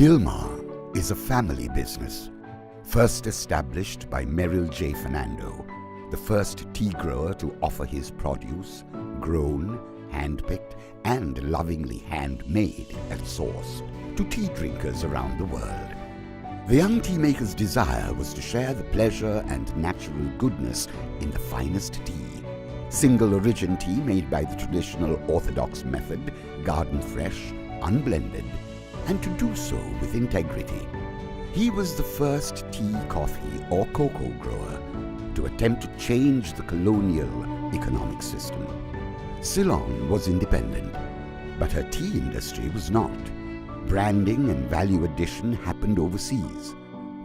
Dilmah is a family business, first established by Merrill J. Fernando, the first tea grower to offer his produce, grown, hand-picked, and lovingly handmade at source, to tea drinkers around the world. The young tea maker's desire was to share the pleasure and natural goodness in the finest tea, single origin tea made by the traditional orthodox method, garden fresh, unblended, and to do so with integrity. He was the first tea, coffee, or cocoa grower to attempt to change the colonial economic system. Ceylon was independent, but her tea industry was not. Branding and value addition happened overseas,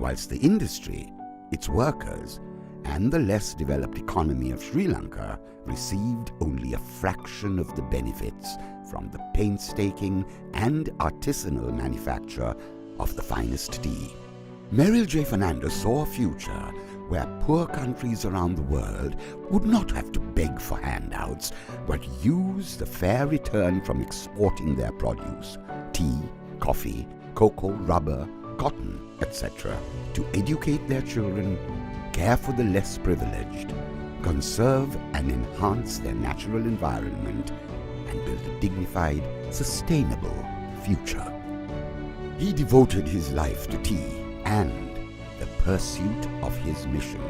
whilst the industry, its workers, and the less developed economy of Sri Lanka received only a fraction of the benefits from the painstaking and artisanal manufacture of the finest tea. Merrill J. Fernando saw a future where poor countries around the world would not have to beg for handouts, but use the fair return from exporting their produce, tea, coffee, cocoa, rubber, cotton, etc., to educate their children, care for the less privileged, conserve and enhance their natural environment, and build a dignified, sustainable future. He devoted his life to tea and the pursuit of his mission.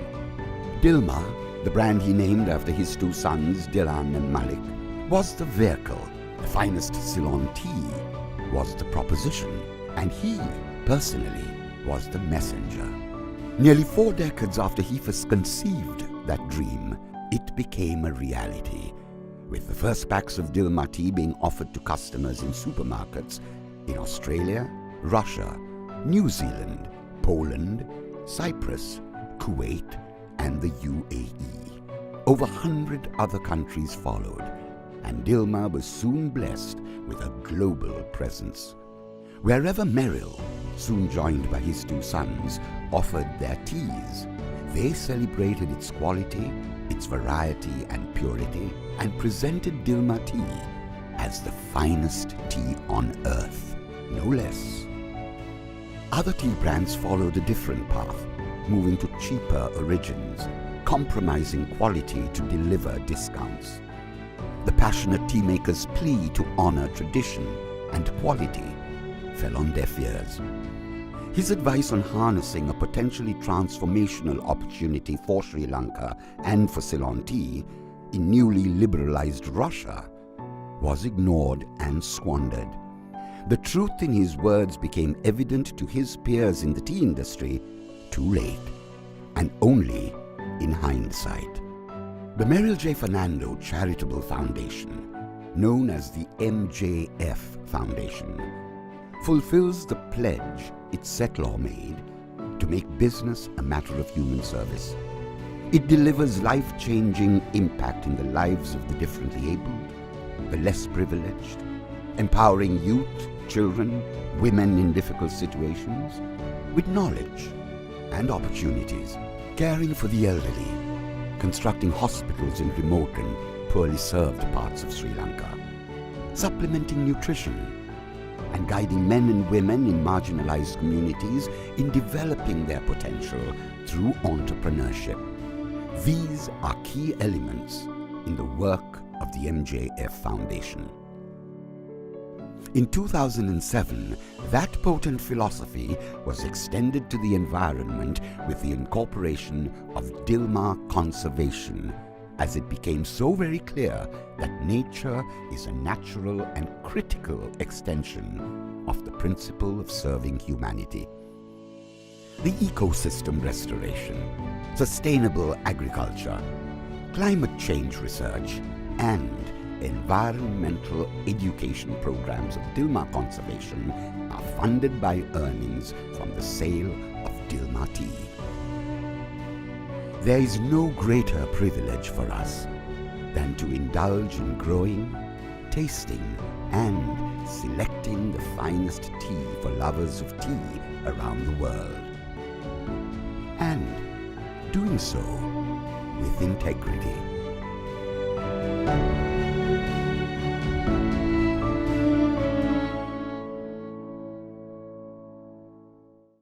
Dilmah, the brand he named after his two sons, Dilan and Malik, was the vehicle. The finest Ceylon tea was the proposition, and he, personally, was the messenger. Nearly 4 decades after he first conceived that dream, it became a reality, with the first packs of Dilmah tea being offered to customers in supermarkets in Australia, Russia, New Zealand, Poland, Cyprus, Kuwait, and the UAE. Over 100 other countries followed, and Dilmah was soon blessed with a global presence. Wherever Merrill, soon joined by his two sons, offered their teas, they celebrated its quality, its variety and purity, and presented Dilmah tea as the finest tea on earth, no less. Other tea brands followed a different path, moving to cheaper origins, compromising quality to deliver discounts. The passionate tea maker's plea to honor tradition and quality fell on deaf ears. His advice on harnessing a potentially transformational opportunity for Sri Lanka and for Ceylon tea in newly liberalized Russia was ignored and squandered. The truth in his words became evident to his peers in the tea industry too late, and only in hindsight. The Merrill J. Fernando Charitable Foundation, known as the MJF Foundation, fulfills the pledge its settlor made to make business a matter of human service. It delivers life-changing impact in the lives of the differently abled, the less privileged, empowering youth, children, women in difficult situations with knowledge and opportunities, caring for the elderly, constructing hospitals in remote and poorly served parts of Sri Lanka, supplementing nutrition, and guiding men and women in marginalized communities in developing their potential through entrepreneurship. These are key elements in the work of the MJF Foundation. In 2007, that potent philosophy was extended to the environment with the incorporation of Dilmah conservation, as it became so very clear that nature is a natural and critical extension of the principle of serving humanity. The ecosystem restoration, sustainable agriculture, climate change research, and environmental education programs of Dilmah conservation are funded by earnings from the sale of Dilmah tea. There is no greater privilege for us than to indulge in growing, tasting, and selecting the finest tea for lovers of tea around the world. And doing so with integrity.